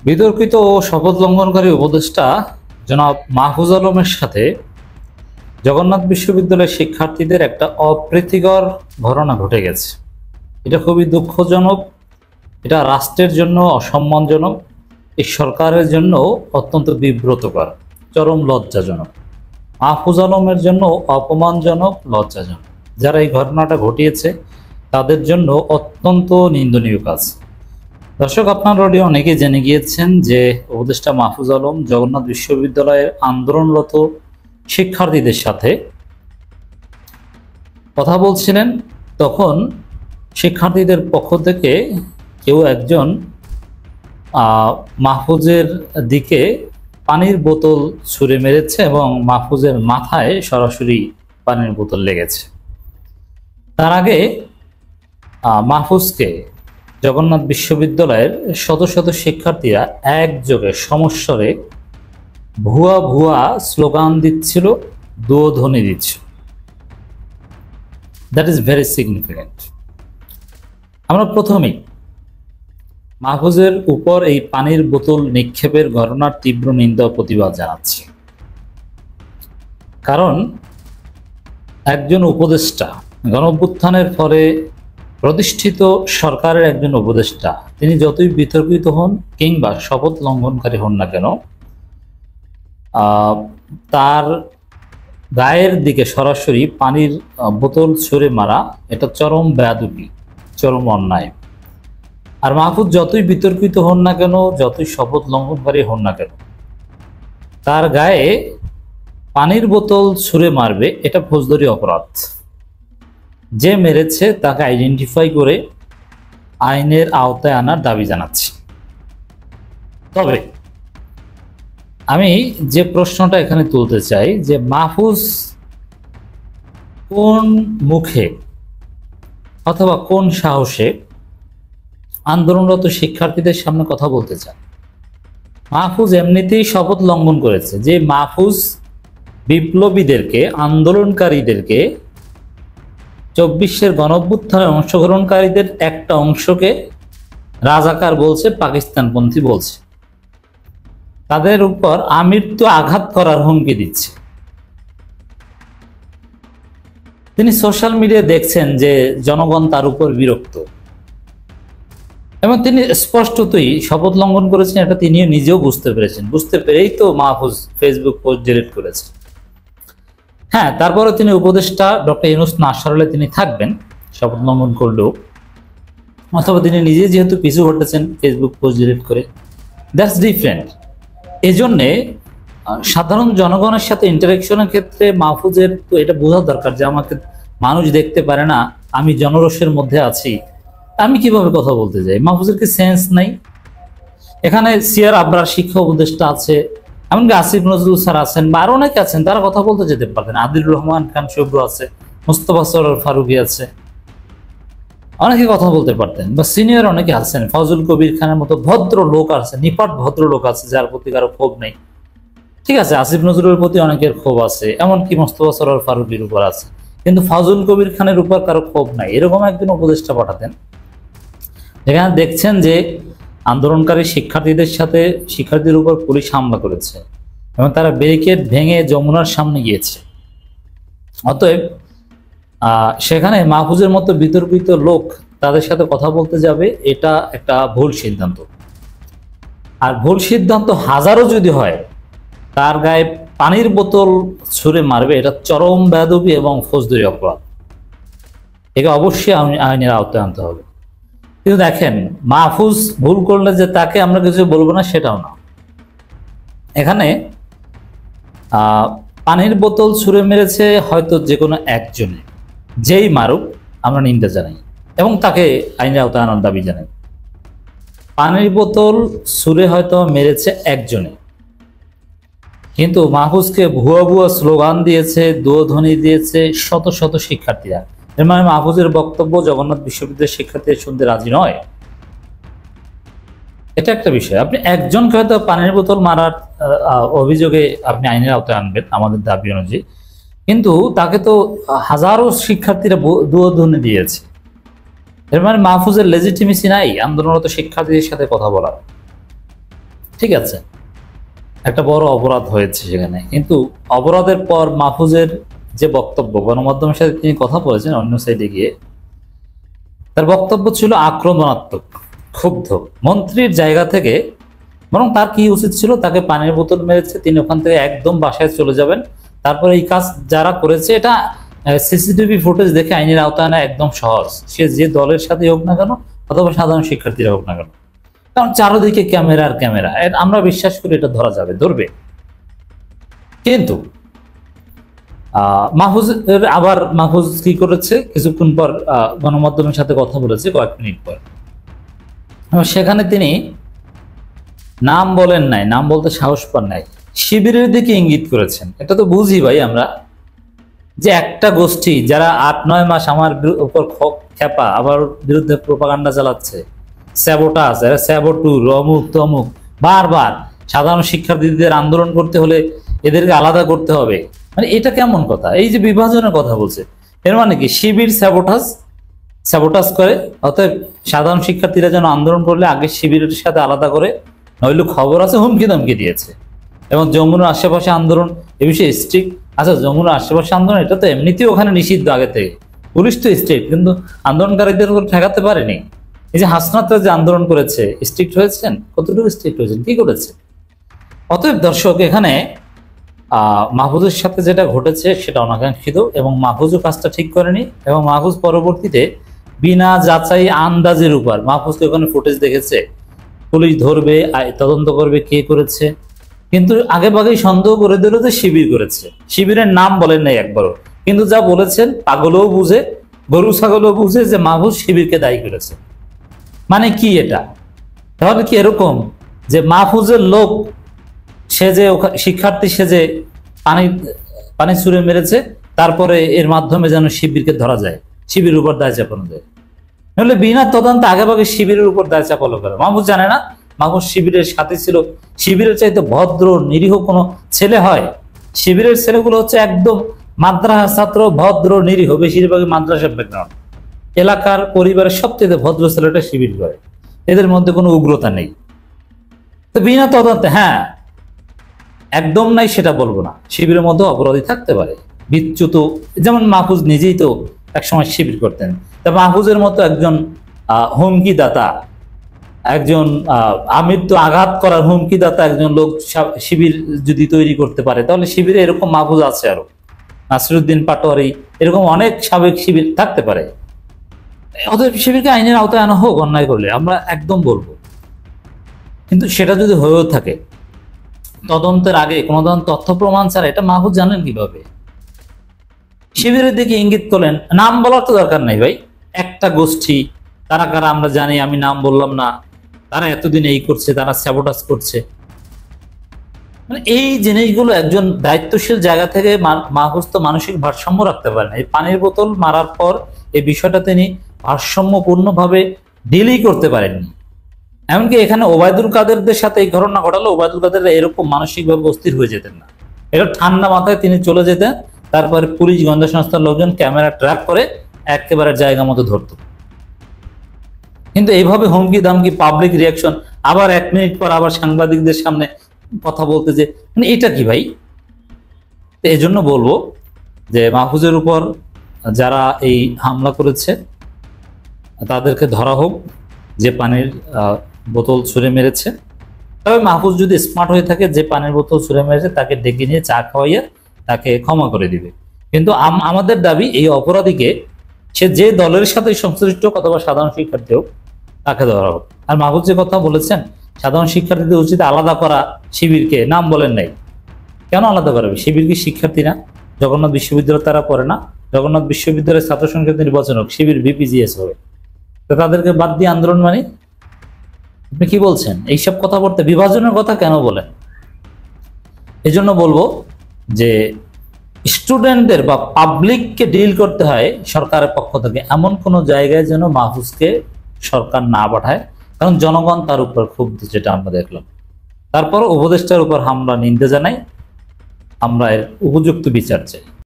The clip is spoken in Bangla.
বিতর্কিত ও শপথ লঙ্ঘনকারী উপদেষ্টা জনাব মাহফুজ আলমের সাথে জগন্নাথ বিশ্ববিদ্যালয়ের শিক্ষার্থীদের একটা অপ্রীতিকর ঘটনা ঘটে গেছে। এটা খুবই দুঃখজনক, এটা রাষ্ট্রের জন্য অসম্মানজনক, এই সরকারের জন্য অত্যন্ত বিব্রতকর, চরম লজ্জাজনক, মাহফুজ আলমের জন্য অপমানজনক, লজ্জাজনক। যারা এই ঘটনাটা ঘটিয়েছে তাদের জন্য অত্যন্ত নিন্দনীয় কাজ। দর্শক, আপনারা অলরেডি অনেকেই জেনে গিয়েছেন যে উপদেষ্টা মাহফুজ আলম জগন্নাথ বিশ্ববিদ্যালয়ের আন্দোলনরত শিক্ষার্থীদের সাথে কথা বলছিলেন। তখন শিক্ষার্থীদের পক্ষ থেকে কেউ একজন মাহফুজের দিকে পানির বোতল ছুঁড়ে মেরেছে এবং মাহফুজের মাথায় সরাসরি পানির বোতল লেগেছে। তার আগে মাহফুজকে জগন্নাথ বিশ্ববিদ্যালয়ের শত শত শিক্ষার্থীরা একযোগে সমস্বরে ভুয়া ভুয়া স্লোগান দিচ্ছিল, দুধ্বনি দিচ্ছিল। That is very significant. আমরা প্রথমেই মাহফুজের উপর এই পানির বোতল নিক্ষেপের ঘটনার তীব্র নিন্দা ও প্রতিবাদ জানাচ্ছি। কারণ একজন উপদেষ্টা, গণঅভ্যুত্থানের ফলে প্রতিষ্ঠিত সরকারের একজন উপদেষ্টা, তিনি যতই বিতর্কিত হন কিংবা শপথ লঙ্ঘনকারী হন না কেন, তার গায়ের দিকে সরাসরি পানির বোতল ছুঁড়ে মারা এটা চরম বেয়াদবি, চরম অন্যায়। আর মাহফুজ যতই বিতর্কিত হন না কেন, যতই শপথ লঙ্ঘনকারী হন না কেন, তার গায়ে পানির বোতল ছুঁড়ে মারবে এটা ফৌজদারি অপরাধ। যে মেরেছে তাকে আইডেন্টিফাই করে আইনের আওতায় আনার দাবি জানাচ্ছি। তবে আমি যে প্রশ্নটা এখানে তুলতে চাই যে মাহফুজ কোন মুখে অথবা কোন সাহসে আন্দোলনরত শিক্ষার্থীদের সামনে কথা বলতে চান? মাহফুজ এমনিতেই শপথ লঙ্ঘন করেছে। যে মাহফুজ বিপ্লবীদেরকে, আন্দোলনকারীদেরকে, 24-এর গণঅভ্যুত্থানে অংশগ্রহণকারীদের একটা অংশকে রাজাকার বলছে, পাকিস্তানপন্থী বলছে, তাদের উপর আমৃত্যু আঘাত করার হুমকি দিচ্ছে। তিনি সোশ্যাল মিডিয়ায় দেখছেন যে জনগণ তার উপর বিরক্ত এবং তিনি স্পষ্টতই শপথ লঙ্ঘন করেছেন, এটা তিনিও নিজেও বুঝতে পেরেছেন। বুঝতে পেরেই তো মাহফুজ ফেসবুক পোস্ট ডিলিট করেছেন। হ্যাঁ, তারপরে তিনি উপদেষ্টা ডক্টর ইউনূস না সরালে তিনি থাকবেন শপথ লঙ্ঘন করলেও, অথবা তিনি নিজে যেহেতু পিছু হটেছেন ফেসবুক পোস্ট ডিলিট করে, দ্যাটস ডিফারেন্ট। এজন্যে সাধারণ জনগণের সাথে ইন্টারাকশনের ক্ষেত্রে মাহফুজের তো এটা বোঝা দরকার যে আমাকে মানুষ দেখতে পারে না, আমি জনরোষের মধ্যে আছি, আমি কিভাবে কথা বলতে যাই? মাহফুজের কি সেন্স নাই? এখানে সিআর আবরার শিক্ষা উপদেষ্টা আছে, এমনকি আসিফ নজরুল স্যার আছেন, বা আরো অনেকে আছেন, তারা কথা বলতে যেতে পারতেন। আদিলুর রহমান খান শুভ্র আছে, মুস্তফা সরোয়ার ফারুকী আছে, অনেকে কথা বলতে পারতেন। বা সিনিয়র অনেকে আছেন, ফজল কবির খানের মতো ভদ্র লোক আছে, নিপাট ভদ্র লোক আছে, যার প্রতি কারো ক্ষোভ নেই। ঠিক আছে, আসিফ নজরুলের প্রতি অনেকের ক্ষোভ আছে, এমনকি মুস্তফা সরোয়ার ফারুকীর উপর আছে, কিন্তু ফজল কবির খানের উপর কারো ক্ষোভ নাই। এরকম একজন উপদেষ্টা পাঠাতেন। এখানে দেখছেন যে আন্দোলনকারী শিক্ষার্থীদের সাথে শিক্ষার্থীদের উপর পুলিশ হামলা করেছে এবং তারা ব্যারিকেড ভেঙে যমুনার সামনে গিয়েছে। অতএব সেখানে মাহফুজের মতো বিতর্কিত লোক তাদের সাথে কথা বলতে যাবে, এটা একটা ভুল সিদ্ধান্ত। আর ভুল সিদ্ধান্ত হাজারও যদি হয়, তার গায়ে পানির বোতল ছুঁড়ে মারবে এটা চরম বেয়াদবি এবং ফৌজদারি অপরাধ। একে অবশ্যই আইনের আওতায় আনতে হবে। কিন্তু দেখেন, মাহফুজ ভুল করলে যে তাকে আমরা কিছু বলবো না সেটাও না। এখানে পানির বোতল ছুঁড়ে মেরেছে হয়তো যে কোনো একজনে, যেই মারুক আমরা নিন্দা জানাই এবং তাকে আইনের আওতায় আনার দাবি জানাই। পানির বোতল ছুঁড়ে হয়তো মেরেছে একজনে, কিন্তু মাহফুজকে ভুয়া ভুয়া স্লোগান দিয়েছে, দুধ্বনি দিয়েছে শত শত শিক্ষার্থীরা। এর মানে মাহফুজের বক্তব্য জগন্নাথ বিশ্ববিদ্যালয়ের শিক্ষার্থীরা শুনতে রাজি নয়। এটা একটা বিষয়। আপনি একজনকে হয়তো পানির বোতল মারার অভিযোগে আপনি আইনের আওতায় আনবেন আমাদের দাবি অনুযায়ী, কিন্তু তাকে তো হাজারো শিক্ষার্থীরা দুধ্বনি দিয়েছে। এর মানে মাহফুজের লেজিটিমেসি নাই আন্দোলনরত শিক্ষার্থীদের সাথে কথা বলার। ঠিক আছে, একটা বড় অপরাধ হয়েছে সেখানে, কিন্তু অপরাধের পর মাহফুজের যে বক্তব্য, গণমাধ্যমের সাথে তিনি কথা বলেছেন অন্য সাইডে গিয়ে, তার বক্তব্য ছিল আক্রমণাত্মক, ক্ষুব্ধ মন্ত্রীর জায়গা থেকে। বরং তার কি উচিত ছিল, তাকে পানির বোতল মেরেছে, তিনি ওখান থেকে একদম বাসায় চলে যাবেন। তারপরে এই কাজ যারা করেছে, এটা সিসিটিভি ফুটেজ দেখে আইনের আওতায় আনা একদম সহজ, সে যে দলের সাথে হোক না কেন, অথবা সাধারণ শিক্ষার্থীরা হোক না কেন, কারণ চারদিকে ক্যামেরা আর ক্যামেরা, আমরা বিশ্বাস করি এটা ধরা যাবে, ধরবে। কিন্তু মাহফুজ কি করেছে, কিছুক্ষণ পর গণমাধ্যমের সাথে কথা বলেছে, কয়েক মিনিট পর সেখানে তিনি নাম বলেন নাই, নাম বলতে সাহস পান নাই, শিবিরের দিকে ইঙ্গিত করেছেন। এটা তো বুঝি ভাই আমরা, যে একটা গোষ্ঠী যারা ৮-৯ মাস আমার উপর খেপা, আবার বিরুদ্ধে প্রোপাগান্ডা চালাচ্ছে, স্যাবোটাজ, স্যাবোটুর, অমুক তমুক, বারবার সাধারণ শিক্ষার্থীদের আন্দোলন করতে হলে এদেরকে আলাদা করতে হবে, মানে এটা কেমন কথা? এই যে বিভাজনের কথা বলছে, এর মানে কি শিবির স্যাবোটাজ করে, অতএব সাধারণ শিক্ষার্থীরা যেন আন্দোলন করলে আগে শিবিরের সাথে আলাদা করে, নইলে খবর আছে হুমকি ধমকি দিয়েছে। এবং যমুনার আশেপাশে আন্দোলন এ বিষয়ে স্ট্রিক্ট। আচ্ছা, যমুনার আশেপাশে আন্দোলন এটা তো এমনিতেই ওখানে নিষিদ্ধ আগে থেকে, পুলিশ তো স্ট্রিক্ট, কিন্তু আন্দোলনকারীদের ঠেকাতে পারেনি। এই যে হাসনাতরা যে আন্দোলন করেছে, স্ট্রিক্ট হয়েছেন? কতটুকু স্ট্রিক্ট হয়েছেন, কি করেছে? অতএব দর্শক, এখানে মাহফুজের সাথে যেটা ঘটেছে সেটা অনাকাঙ্ক্ষিত, এবং মাহফুজও কাজটা ঠিক করেনি। এবং মাহফুজ পরবর্তীতে বিনা যাচাই আন্দাজের উপর, মাহফুজকে ওখানে ফুটেজ দেখেছে, পুলিশ ধরবে, তদন্ত করবে কে করেছে, কিন্তু আগে ভাগেই সন্দেহ করে দিল যে শিবির করেছে। শিবিরের নাম বলেন নাই একবারও, কিন্তু যা বলেছেন পাগলও বুঝে, গরু ছাগলও বুঝে যে মাহফুজ শিবিরকে দায়ী করেছে। মানে কি এটা? তাহলে কি এরকম যে মাহফুজের লোক, সে যে শিক্ষার্থী, সে যে পানি ছুঁড়ে মেরেছে, তারপরে এর মাধ্যমে যেন শিবিরকে ধরা যায়, শিবিরের উপর দায় চাপানো যায়? নাহলে বিনা তদন্তে আগে ভাগে শিবিরের উপর দায় চাপানো করে। মাহফুজ জানে না মাহফুজ শিবিরের সাথে ছিল? শিবিরের চাইতে ভদ্র নিরীহ কোনো ছেলে হয়? শিবিরের ছেলেগুলো হচ্ছে একদম মাদ্রাসা ছাত্র, ভদ্র নিরীহ, বেশিরভাগই মাদ্রাসার ব্যাকগ্রাউন্ড, এলাকার পরিবারের সবচেয়ে ভদ্র ছেলেটা শিবির করে, এদের মধ্যে কোনো উগ্রতা নেই। তো বিনা তদন্তে, হ্যাঁ একদম নাই সেটা বলবো না, শিবিরের মধ্যে অপরাধী থাকতে পারে, বিচ্যুত, যেমন মাহফুজ নিজেই তো একসময় শিবির করতেন। তা মাহফুজের মতো একজন হুমকিদাতা, একজন আমৃত্যু আঘাত করার হুমকিদাতা একজন লোক শিবির যদি তৈরি করতে পারে, তাহলে শিবিরে এরকম মাহফুজ আছে, আরো নাসিরুদ্দিন পাটোয়ারি, এরকম অনেক সাবেক শিবির থাকতে পারে। অতএব শিবিরকে আইনের আওতায় আনা হোক অন্যায় করলে, আমরা একদম বলবো। কিন্তু সেটা যদি হয়েও থাকে, তদন্তের আগে কোনো ধরনের তথ্য প্রমাণ ছাড়া, এটা মাহফুজ জানেন কিভাবে? শিবিরের দিকে ইঙ্গিত করলেন, নাম বলার তো দরকার নাই ভাই, একটা গোষ্ঠী, তারা কারা আমরা জানি, আমি নাম বললাম না, তারা এতদিন এই করছে, তারা স্যাবোটাজ করছে। মানে এই জিনিসগুলো একজন দায়িত্বশীল জায়গা থেকে মাহফুজ তো মানসিক ভারসাম্য রাখতে পারেন। এই পানির বোতল মারার পর এই বিষয়টা তিনি ভারসাম্যপূর্ণভাবে ডিলই করতে পারেননি। এমনকি এখানে ওবায়দুল কাদেরদের সাথে এই ঘটনা ঘটালো, ওবায়দুল কাদের এরকম মানসিকভাবে অস্থির হয়ে যেতেন না, এটা ঠান্ডা মাথায় তিনি চলে যেতেন। তারপরে পুলিশ গোয়েন্দা সংস্থার লোকজন ক্যামেরা ট্র্যাক করে একেবারে জায়গা মতো ধরত। কিন্তু এইভাবে হুমকি দামকি, পাবলিক রিয়াকশন, আবার 1 মিনিট পর আবার সাংবাদিকদের সামনে কথা বলতে, যে মানে এটা কি ভাই? তো এই জন্য বলবো যে মাহফুজের উপর যারা এই হামলা করেছে তাদেরকে ধরা হোক, যে পানির বোতল ছুঁড়ে মেরেছে। তবে মাহফুজ যদি স্মার্ট হয়ে থাকে, যে পানির বোতল ছুঁড়ে মেরেছে তাকে ডেকে নিয়ে চা খাওয়াইয়া তাকে ক্ষমা করে দিবে। কিন্তু আমাদের দাবি, এই অপরাধীকে, সে যে দলের সাথে সংশ্লিষ্ট অথবা সাধারণ শিক্ষার্থী হোক, তাকে ধরা হোক। আর মাহফুজ যে কথা বলেছেন সাধারণ শিক্ষার্থীদের উচিত আলাদা করা শিবিরকে, নাম বলেন নাই, কেন আলাদা করবে? শিবির কি শিক্ষার্থী না? জগন্নাথ বিশ্ববিদ্যালয় তারা পড়ে না? জগন্নাথ বিশ্ববিদ্যালয়ের ছাত্র সংসদ নির্বাচন হোক, শিবির ভিপিজিএস হবে, তো তাদেরকে বাদ দিয়ে আন্দোলন মানে? আপনি কি বলছেন? এইসব কথা বলতে বিভাজনের কথা কেন বলেন? এই জন্য বলবো যে স্টুডেন্টদের বা পাবলিককে ডিল করতে হয় সরকারের পক্ষ থেকে, এমন কোনো জায়গায় যেন মাহফুজকে সরকার না পাঠায়, কারণ জনগণ তার উপর ক্ষুব্ধ, যেটা আমরা দেখলাম। তারপর উপদেষ্টার উপর হামলা নিন্দা জানাই, আমরা এর উপযুক্ত বিচার চাই।